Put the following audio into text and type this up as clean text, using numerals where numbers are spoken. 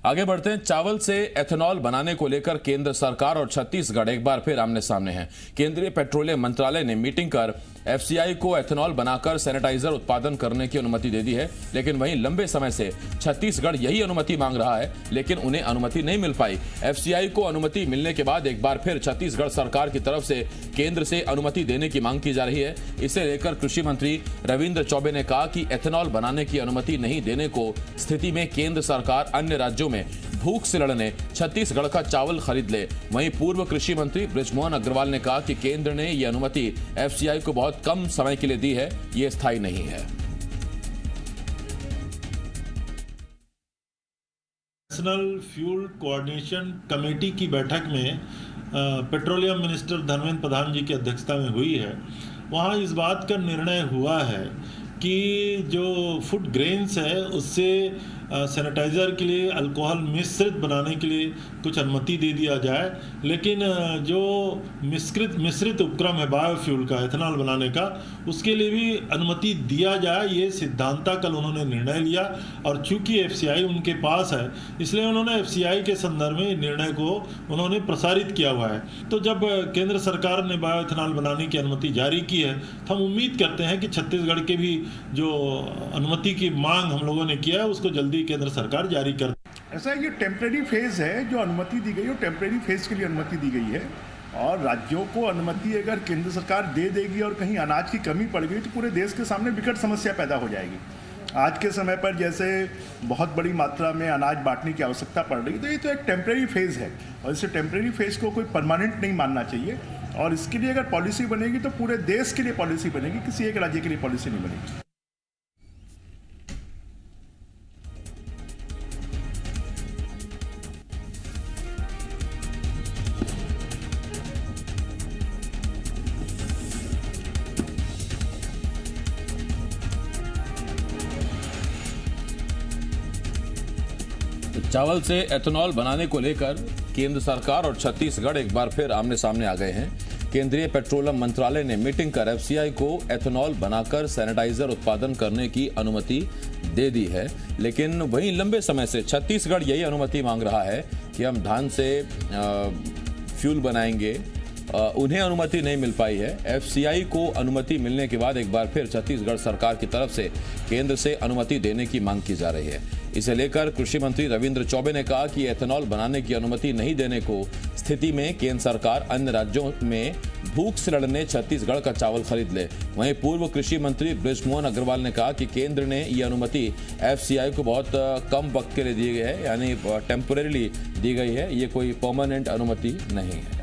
आगे बढ़ते हैं। चावल से एथेनॉल बनाने को लेकर केंद्र सरकार और छत्तीसगढ़ एक बार फिर आमने सामने हैं। केंद्रीय पेट्रोलियम मंत्रालय ने मीटिंग कर एफसीआई को एथेनॉल बनाकर सैनिटाइजर उत्पादन करने की अनुमति दे दी है, लेकिन वहीं लंबे समय से छत्तीसगढ़ यही अनुमति मांग रहा है, लेकिन उन्हें अनुमति नहीं मिल पाई। एफसीआई को अनुमति मिलने के बाद एक बार फिर छत्तीसगढ़ सरकार की तरफ से केंद्र से अनुमति देने की मांग की जा रही है। इसे लेकर कृषि मंत्री रविंद्र चौबे ने कहा कि एथेनॉल बनाने की अनुमति नहीं देने को स्थिति में केंद्र सरकार अन्य राज्यों में भूख से लड़ने छत्तीसगढ़ का चावल खरीद ले। वहीं पूर्व कृषि मंत्री बृजमोहन अग्रवाल ने कहा कि केंद्र ने यह अनुमति एफसीआई को बहुत कम समय के लिए दी है, ये स्थायी नहीं है। नेशनल फ्यूल कोऑर्डिनेशन कमेटी की बैठक में पेट्रोलियम मिनिस्टर धर्मेंद्र प्रधान जी की अध्यक्षता में हुई है। वहाँ इस बात का निर्णय हुआ है कि जो फूड ग्रेन्स है उससे सैनिटाइज़र के लिए अल्कोहल मिश्रित बनाने के लिए कुछ अनुमति दे दिया जाए, लेकिन जो मिश्रित उपक्रम है बायोफ्यूल का, एथेनॉल बनाने का, उसके लिए भी अनुमति दिया जाए। ये सिद्धांता कल उन्होंने निर्णय लिया और चूंकि एफसीआई उनके पास है इसलिए उन्होंने एफसीआई के संदर्भ में निर्णय को उन्होंने प्रसारित किया हुआ है। तो जब केंद्र सरकार ने बायो एथेनॉल बनाने की अनुमति जारी की है तो हम उम्मीद करते हैं कि छत्तीसगढ़ के भी जो अनुमति की मांग हम लोगों ने किया है उसको जल्दी केंद्र सरकार जारी कर। ऐसा ये टेम्परेरी फेज है, जो अनुमति दी गई है टेम्परेरी फेज के लिए अनुमति दी गई है और राज्यों को अनुमति अगर केंद्र सरकार दे देगी और कहीं अनाज की कमी पड़ गई तो पूरे देश के सामने विकट समस्या पैदा हो जाएगी। आज के समय पर जैसे बहुत बड़ी मात्रा में अनाज बांटने की आवश्यकता पड़ रही है, तो ये तो एक टेम्परेरी फेज है और इस टेम्परेरी फेज को कोई परमानेंट नहीं मानना चाहिए और इसके लिए अगर पॉलिसी बनेगी तो पूरे देश के लिए पॉलिसी बनेगी, किसी एक राज्य के लिए पॉलिसी नहीं बनेगी। चावल से एथेनॉल बनाने को लेकर केंद्र सरकार और छत्तीसगढ़ एक बार फिर आमने सामने आ गए हैं। केंद्रीय पेट्रोलियम मंत्रालय ने मीटिंग कर एफसीआई को एथेनॉल बनाकर सैनिटाइजर उत्पादन करने की अनुमति दे दी है, लेकिन वहीं लंबे समय से छत्तीसगढ़ यही अनुमति मांग रहा है कि हम धान से फ्यूल बनाएंगे। उन्हें अनुमति नहीं मिल पाई है। एफसीआई को अनुमति मिलने के बाद एक बार फिर छत्तीसगढ़ सरकार की तरफ से केंद्र से अनुमति देने की मांग की जा रही है। इसे लेकर कृषि मंत्री रविंद्र चौबे ने कहा कि एथेनॉल बनाने की अनुमति नहीं देने को स्थिति में केंद्र सरकार अन्य राज्यों में भूख से लड़ने छत्तीसगढ़ का चावल खरीद ले। वहीं पूर्व कृषि मंत्री बृजमोहन अग्रवाल ने कहा कि केंद्र ने यह अनुमति एफसीआई को बहुत कम वक्त के लिए दी गई है, यानी टेम्पोरेरीली दी गई है, ये कोई परमानेंट अनुमति नहीं है।